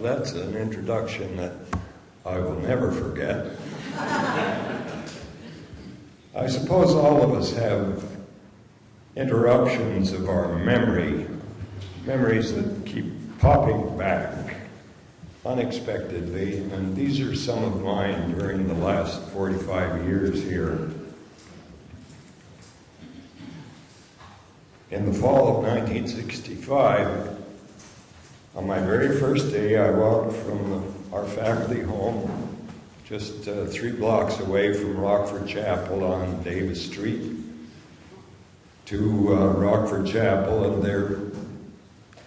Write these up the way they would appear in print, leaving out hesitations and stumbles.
that's an introduction that I will never forget. I suppose all of us have interruptions of our memories that keep popping back unexpectedly, and these are some of mine during the last 45 years here. In the fall of 1965, on my very first day, I walked from our faculty home just 3 blocks away from Rockford Chapel on Davis Street to Rockford Chapel, and there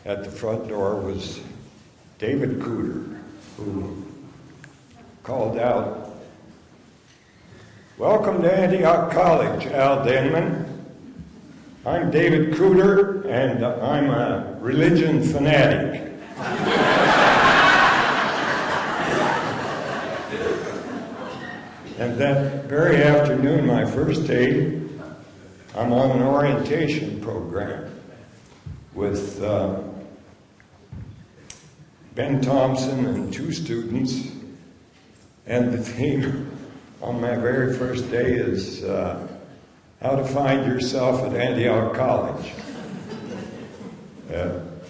at the front door was David Cooter, who called out, "Welcome to Antioch College, Al Denman. I'm David Cooter, and I'm a religion fanatic." And that very afternoon, my first day, I'm on an orientation program with Ben Thompson and 2 students, and the theme on my very first day is how to find yourself at Antioch College.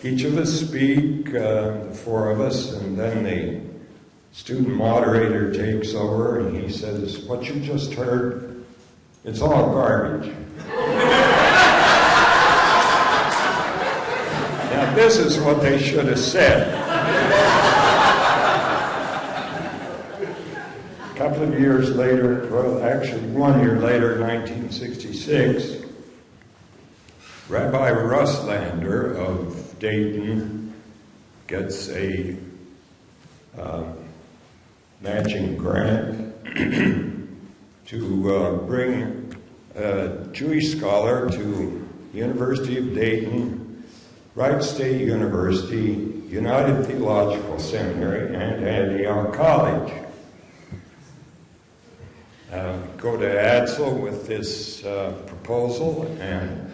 Each of us speak, the 4 of us, and then the student moderator takes over and he says, "What you just heard, it's all garbage." Now this is what they should have said. A couple of years later, well actually 1 year later, 1966, Rabbi Russlander of Dayton gets a matching grant to bring a Jewish scholar to University of Dayton, Wright State University, United Theological Seminary, and Antioch College. Go to Adsel with this proposal, and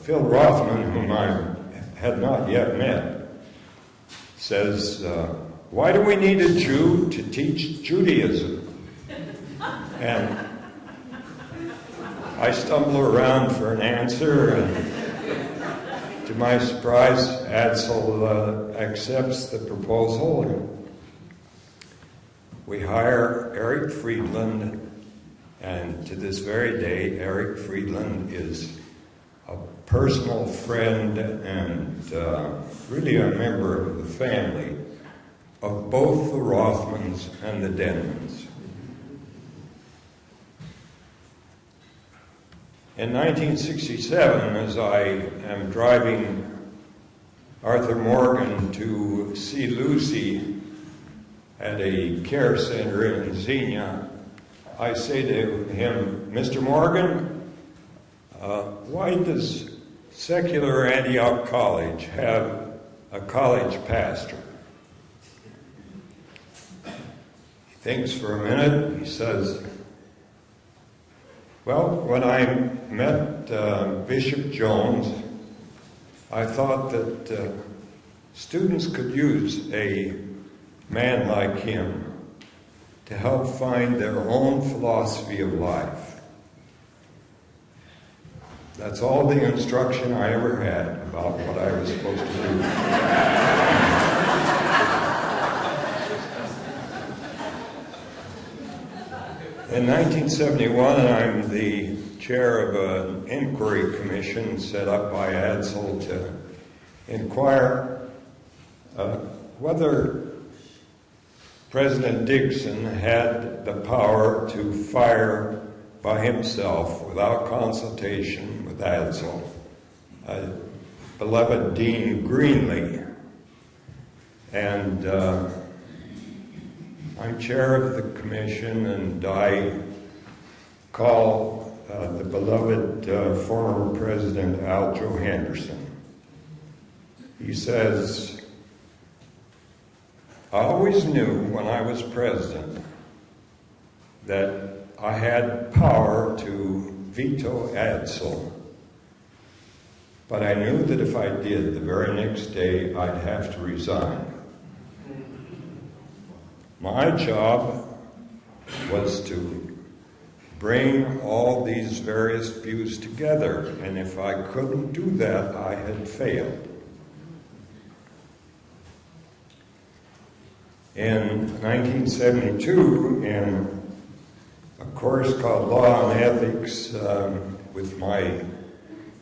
Phil Rothman, whom I had not yet met, says, "Why do we need a Jew to teach Judaism?" And I stumble around for an answer, and to my surprise, Adsel accepts the proposal, and we hire Eric Friedland, and to this very day, Eric Friedland is a personal friend and really a member of the family of both the Rothmans and the Denmans. In 1967, as I am driving Arthur Morgan to see Lucy at a care center in Xenia, I say to him, "Mr. Morgan, why does secular Antioch College have a college pastor?" He thinks for a minute. He says, "Well, when I met Bishop Jones, I thought that students could use a man like him to help find their own philosophy of life." That's all the instruction I ever had about what I was supposed to do. In 1971, I'm the chair of an inquiry commission set up by Adsel to inquire whether President Dixon had the power to fire by himself, without consultation with Adsel, beloved Dean Greenlee. And I'm chair of the commission, and I call the beloved former President Al Joe Henderson. He says, "I always knew when I was president that I had power to veto Adsel, but I knew that if I did, the very next day I'd have to resign. My job was to bring all these various views together, and if I couldn't do that, I had failed. In 1972, in a course called Law and Ethics with my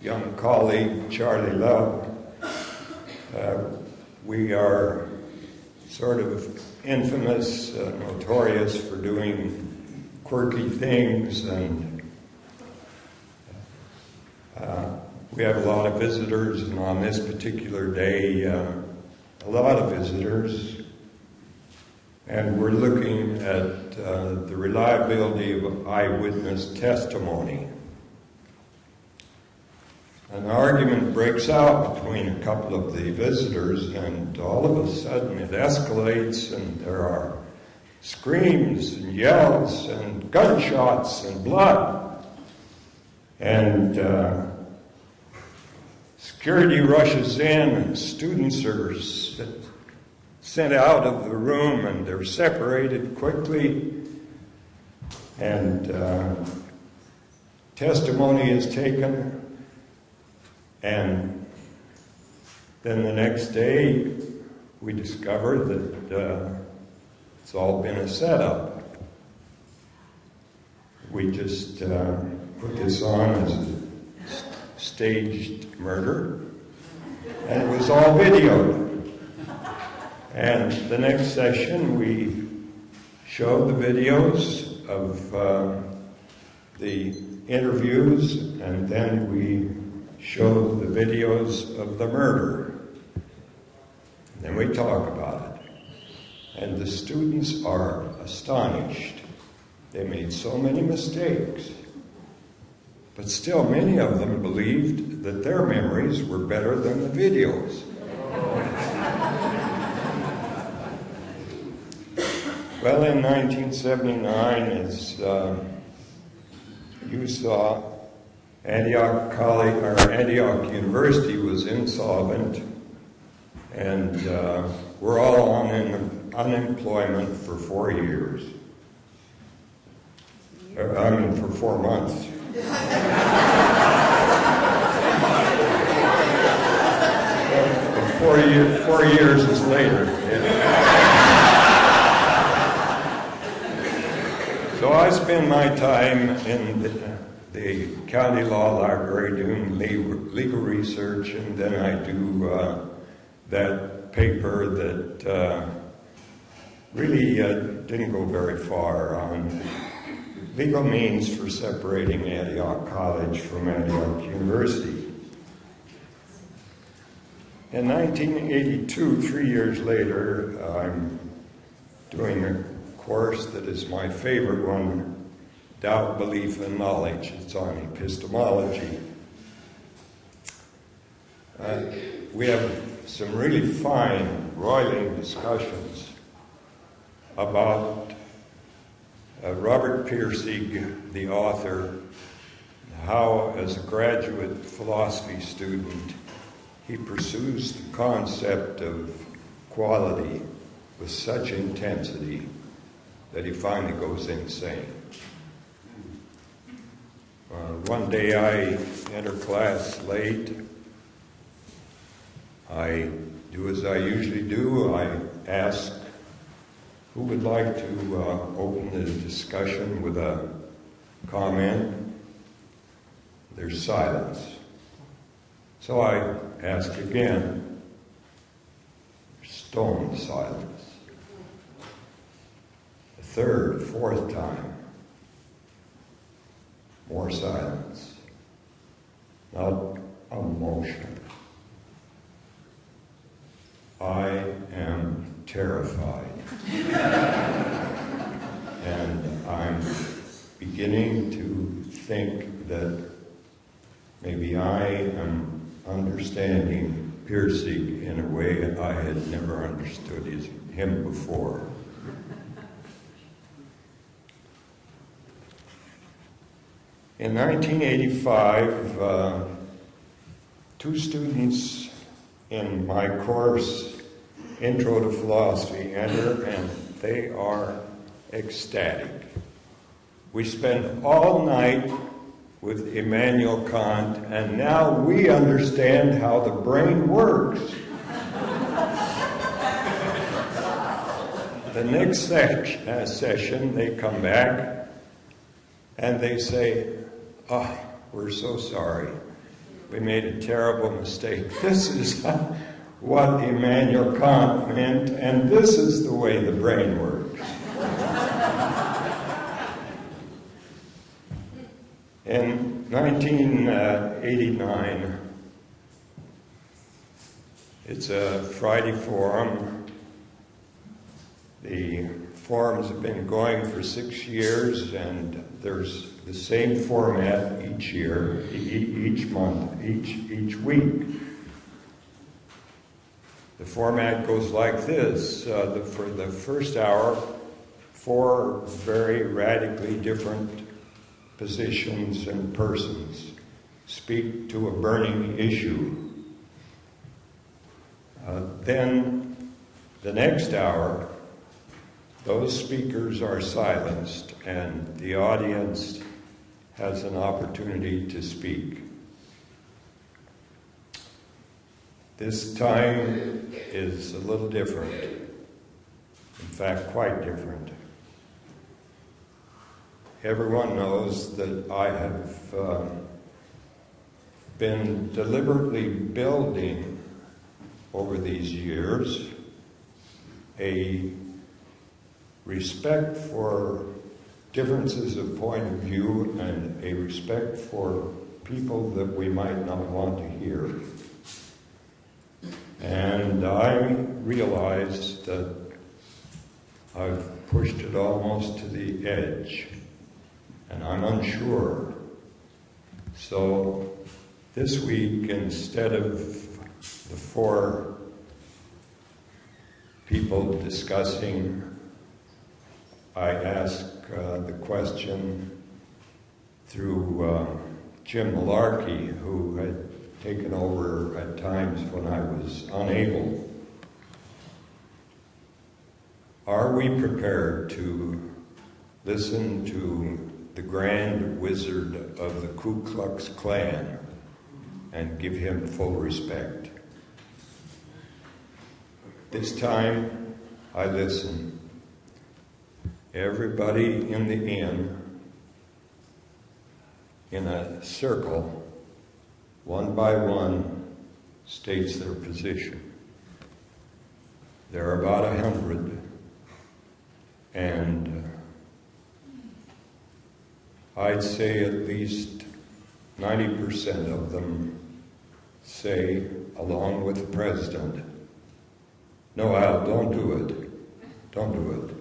young colleague, Charlie Love, we are sort of infamous, notorious for doing quirky things, and we have a lot of visitors, and on this particular day, a lot of visitors, and we're looking at the reliability of eyewitness testimony. An argument breaks out between a couple of the visitors, and all of a sudden it escalates, and there are screams and yells and gunshots and blood. And security rushes in, and students are sent out of the room, and they're separated quickly. And testimony is taken. And then the next day, we discover that it's all been a setup. We just put this on as a staged murder, and it was all videoed. And the next session, we showed the videos of the interviews, and then we showed the videos of the murder. Then we talk about it. And the students are astonished. They made so many mistakes. But still, many of them believed that their memories were better than the videos. Well, in 1979, as you saw, Antioch University was insolvent, and we're all on unemployment for 4 years. For 4 months. 4 years is later. Yeah. So I spend my time in the county law library doing legal research, and then I do that paper that really didn't go very far on legal means for separating Antioch College from Antioch University. In 1982, 3 years later, I'm doing a course that is my favorite one, Doubt, Belief, and Knowledge. It's on epistemology. We have some really fine, roiling discussions about Robert Pirsig, the author, how, as a graduate philosophy student, he pursues the concept of quality with such intensity that he finally goes insane. One day I enter class late. I do as I usually do. I ask who would like to open the discussion with a comment. There's silence. So I ask again. Stone silence. The third, fourth time. More silence. Not a motion. I am terrified. And I'm beginning to think that maybe I am understanding Pirsig in a way I had never understood him before. In 1985, two students in my course, Intro to Philosophy, enter, and they are ecstatic. We spent all night with Immanuel Kant, and now we understand how the brain works. The next session, they come back, and they say, "Oh, we're so sorry. We made a terrible mistake. This is what Immanuel Kant meant, and this is the way the brain works." In 1989, it's a Friday forum. The forums have been going for 6 years, and there's the same format each year, each month, each week. The format goes like this. For the first hour, 4 very radically different positions and persons speak to a burning issue. Then the next hour, those speakers are silenced and the audience has an opportunity to speak. This time is a little different. In fact, quite different. Everyone knows that I have been deliberately building over these years a respect for differences of point of view and a respect for people that we might not want to hear. And I realized that I've pushed it almost to the edge, and I'm unsure. So this week, instead of the 4 people discussing, I asked the question through Jim Malarkey, who had taken over at times when I was unable. Are we prepared to listen to the grand wizard of the Ku Klux Klan and give him full respect? This time, I listen. Everybody in the inn, in a circle, one by one, states their position. There are about 100, and I'd say at least 90% of them say, along with the president, "No, Al, don't do it. Don't do it."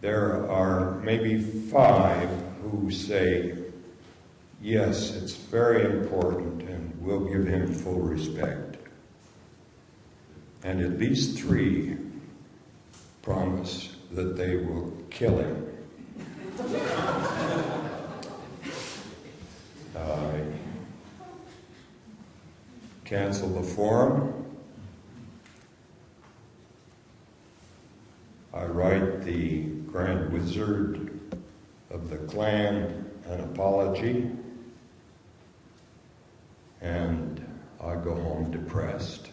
There are maybe 5 who say, "Yes, it's very important, and we'll give him full respect." And at least 3 promise that they will kill him. Cancel the forum. I write the Grand Wizard of the Klan an apology, and I go home depressed.